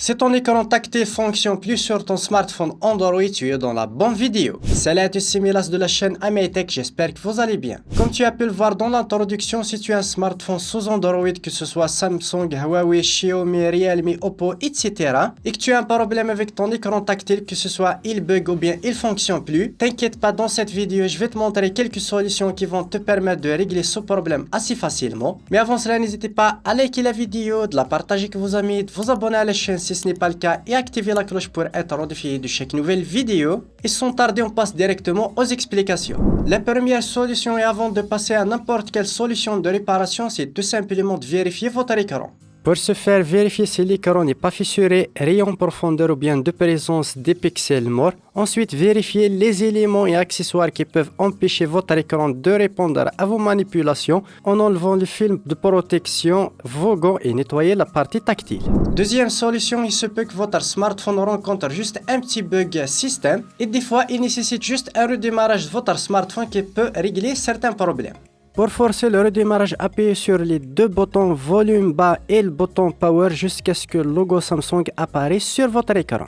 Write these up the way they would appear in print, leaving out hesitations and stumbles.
Si ton écran tactile fonctionne plus sur ton smartphone Android, tu es dans la bonne vidéo. Salut à tous, c'est Milas de la chaîne AmiTech, j'espère que vous allez bien. Comme tu as pu le voir dans l'introduction, si tu as un smartphone sous Android, que ce soit Samsung, Huawei, Xiaomi, Realme, Oppo, etc. et que tu as un problème avec ton écran tactile, que ce soit il bug ou bien il fonctionne plus, t'inquiète pas, dans cette vidéo, je vais te montrer quelques solutions qui vont te permettre de régler ce problème assez facilement. Mais avant cela, n'hésitez pas à liker la vidéo, de la partager avec vos amis, de vous abonner à la chaîne si ce n'est pas le cas et activer la cloche pour être notifié de chaque nouvelle vidéo. Et sans tarder, on passe directement aux explications. La première solution, et avant de passer à n'importe quelle solution de réparation, c'est tout simplement de vérifier votre écran. Pour ce faire, vérifiez si l'écran n'est pas fissuré, rayé en profondeur ou bien de présence des pixels morts. Ensuite, vérifiez les éléments et accessoires qui peuvent empêcher votre écran de répondre à vos manipulations en enlevant le film de protection, vos gants et nettoyer la partie tactile. Deuxième solution, il se peut que votre smartphone rencontre juste un petit bug système et des fois, il nécessite juste un redémarrage de votre smartphone qui peut régler certains problèmes. Pour forcer le redémarrage, appuyez sur les deux boutons volume bas et le bouton power jusqu'à ce que le logo Samsung apparaisse sur votre écran.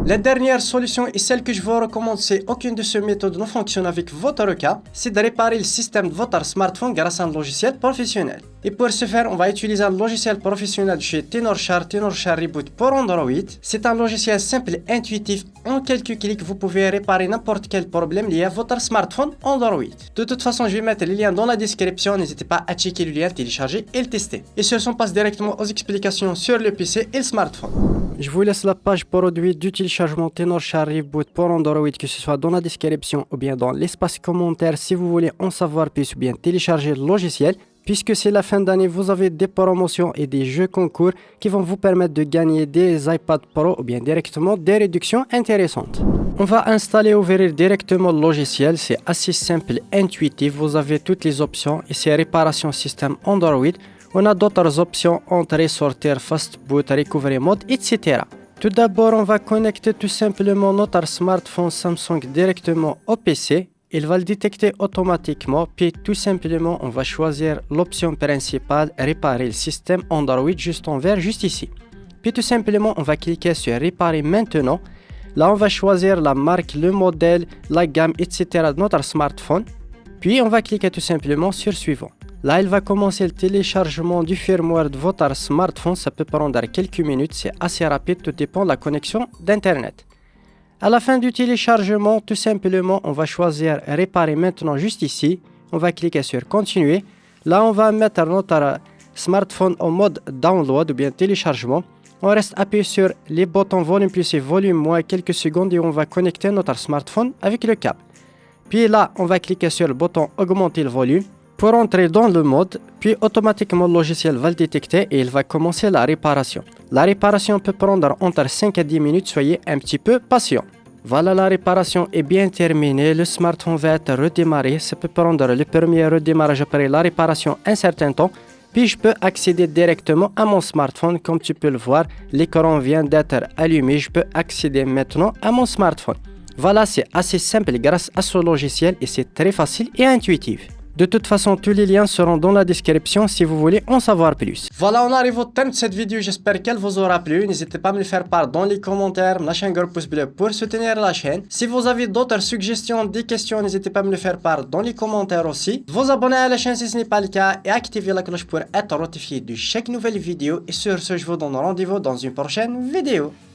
La dernière solution et celle que je vous recommande, si aucune de ces méthodes ne fonctionne avec votre cas, c'est de réparer le système de votre smartphone grâce à un logiciel professionnel. Et pour ce faire, on va utiliser un logiciel professionnel de chez Tenorshare Reboot pour Android. C'est un logiciel simple et intuitif. En quelques clics, vous pouvez réparer n'importe quel problème lié à votre smartphone Android. De toute façon, je vais mettre les liens dans la description. N'hésitez pas à checker le lien, télécharger et le tester. Et sur ce, on passe directement aux explications sur le PC et le smartphone. Je vous laisse la page produit du téléchargement Tenorshare Reboot pour Android, que ce soit dans la description ou bien dans l'espace commentaire si vous voulez en savoir plus ou bien télécharger le logiciel. Puisque c'est la fin d'année, vous avez des promotions et des jeux concours qui vont vous permettre de gagner des iPad Pro ou bien directement des réductions intéressantes. On va installer et ouvrir directement le logiciel, c'est assez simple et intuitif, vous avez toutes les options et c'est réparation système Android. On a d'autres options, entrée, sortir, fast boot, recovery mode, etc. Tout d'abord, on va connecter tout simplement notre smartphone Samsung directement au PC. Il va le détecter automatiquement, puis tout simplement, on va choisir l'option principale, réparer le système Android juste en vert, juste ici. Puis tout simplement, on va cliquer sur réparer maintenant. Là, on va choisir la marque, le modèle, la gamme, etc. de notre smartphone. Puis, on va cliquer tout simplement sur suivant. Là, il va commencer le téléchargement du firmware de votre smartphone. Ça peut prendre quelques minutes, c'est assez rapide, tout dépend de la connexion d'Internet. À la fin du téléchargement, tout simplement, on va choisir réparer maintenant juste ici. On va cliquer sur continuer. Là, on va mettre notre smartphone en mode download ou bien téléchargement. On reste appuyé sur les boutons volume plus et volume moins quelques secondes et on va connecter notre smartphone avec le câble. Puis là, on va cliquer sur le bouton augmenter le volume pour entrer dans le mode. Puis automatiquement, le logiciel va le détecter et il va commencer la réparation. La réparation peut prendre entre 5 à 10 minutes, soyez un petit peu patient. Voilà, la réparation est bien terminée, le smartphone va être redémarré. Ça peut prendre le premier redémarrage après la réparation un certain temps. Puis je peux accéder directement à mon smartphone. Comme tu peux le voir, l'écran vient d'être allumé. Je peux accéder maintenant à mon smartphone. Voilà, c'est assez simple grâce à ce logiciel et c'est très facile et intuitif. De toute façon, tous les liens seront dans la description si vous voulez en savoir plus. Voilà, on arrive au terme de cette vidéo. J'espère qu'elle vous aura plu. N'hésitez pas à me le faire part dans les commentaires. Lâchez un gros pouce bleu pour soutenir la chaîne. Si vous avez d'autres suggestions, des questions, n'hésitez pas à me le faire part dans les commentaires aussi. Vous abonner à la chaîne si ce n'est pas le cas et activer la cloche pour être notifié de chaque nouvelle vidéo. Et sur ce, je vous donne rendez-vous dans une prochaine vidéo.